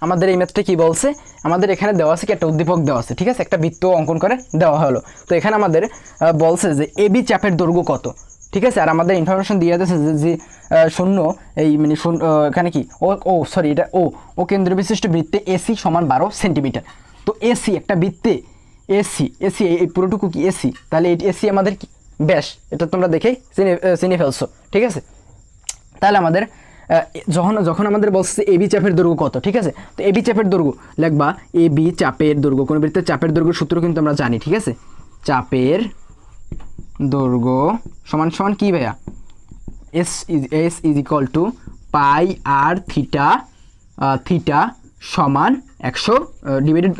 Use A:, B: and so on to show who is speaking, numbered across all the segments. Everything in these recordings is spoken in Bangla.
A: আমাদের এই ম্যাথটা কি বলছে, আমাদের এখানে দেওয়া আছে কি একটা উদ্দীপক দেওয়া আছে, ঠিক আছে, একটা বৃত্ত অঙ্কন করে দেওয়া হলো। তো এখানে আমাদের বলছে যে এবি চাপের দৈর্ঘ্য কত, ঠিক আছে। আর আমাদের ইনফরমেশন দিয়ে দিয়েছে যে শূন্য এই মানে এখানে কি ও সরি এটা ও কেন্দ্র বিশিষ্ট বৃত্তে এসি সমান 12 সেন্টিমিটার। তো এসি একটা বৃত্তে এসি এই পুরোটুকু কি এসি, তাহলে এই এসি আমাদের কি ব্যাস, এটা তোমরা দেখেই চিনে ফেলছো, ঠিক আছে। তাহলে আমাদের যখন আমাদের বলছে এবি চাপের দৈর্ঘ্য কত, ঠিক আছে, তো এবি চাপের দৈর্ঘ্য লিখবা এবি চাপের দৈর্ঘ্য, কোন বৃত্তের চাপের দৈর্ঘ্য সূত্র কিন্তু আমরা জানি, ঠিক আছে। চাপের দৈর্ঘ্য সমান সমান কি ভাইয়া, S is equal to pi r theta সমান 100 divided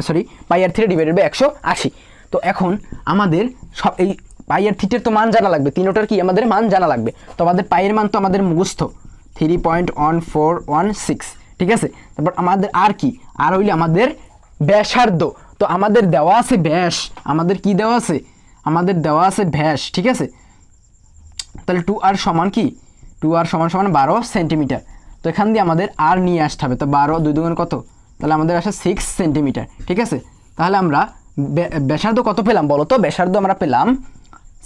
A: pi r theta divided by 180। তো এখন আমাদের সব এই পাই আর থিটার তো মান জানা লাগবে, তিনোটার কি আমাদের মান জানা লাগবে। তো আমাদের পাইয়ের মান তো আমাদের মুখস্থ 3.1416, ঠিক আছে। তারপর আমাদের আর কি, আর হইলে আমাদের ব্যাসার্ধ। তো আমাদের দেওয়া আছে ব্যাস, আমাদের কি দেওয়া আছে, আমাদের দেওয়া আছে ব্যাস, ঠিক আছে। তাহলে 2r সমান কি, 2r সমান 12 সেন্টিমিটার। তো এখান দিয়ে আমাদের আর নিয়ে আসতে হবে, তো 12 2 দুগুণ কত, তাহলে আমাদের আসে 6 সেন্টিমিটার, ঠিক আছে। তাহলে আমরা ব্যাসার্ধ কত পেলাম বলো তো, ব্যাসার্ধ আমরা পেলাম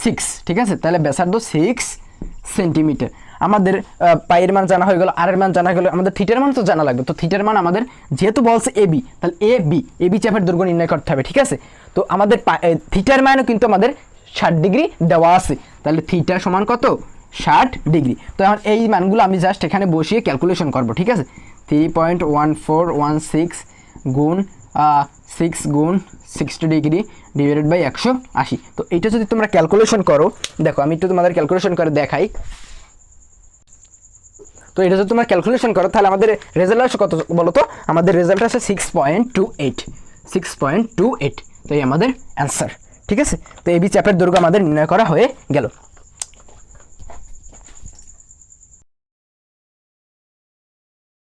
A: 6, ঠিক আছে। তাহলে ব্যাসার্ধ 6 সেন্টিমিটার। আমাদের পাইয়ের মান জানা হয়ে গেল, আর এর মান জানা গেল, আমাদের থিটার মান তো জানা লাগবে। তো থিটার মান আমাদের যেহেতু বলছে এবি, তাহলে এবি চাপের দৈর্ঘ্য নির্ণয় করতে হবে, ঠিক আছে। তো আমাদের থিটার মানও কিন্তু আমাদের 60 ডিগ্রি দেওয়া আছে, তাহলে থিটা সমান কত 60 ডিগ্রি। তো এখন এই মানগুলো আমি জাস্ট এখানে বসিয়ে ক্যালকুলেশন করব, ঠিক আছে। 3.1416 গুণ 6 গুণ 60 ডিগ্রি ডিভাইডেড বাই 180। তো এইটা যদি তোমরা ক্যালকুলেশন করো, দেখো আমি একটু তোমাদের ক্যালকুলেশন করে দেখাই। তো এটা যদি তোমরা ক্যালকুলেশন করো তাহলে আমাদের রেজাল্ট আসে কত বলো তো, আমাদের রেজাল্ট আসে 6.28। তো এই আমাদের অ্যান্সার, ঠিক আছে। তো এবি চাপের দৈর্ঘ্য আমাদের নির্ণয় করা হয়ে গেল।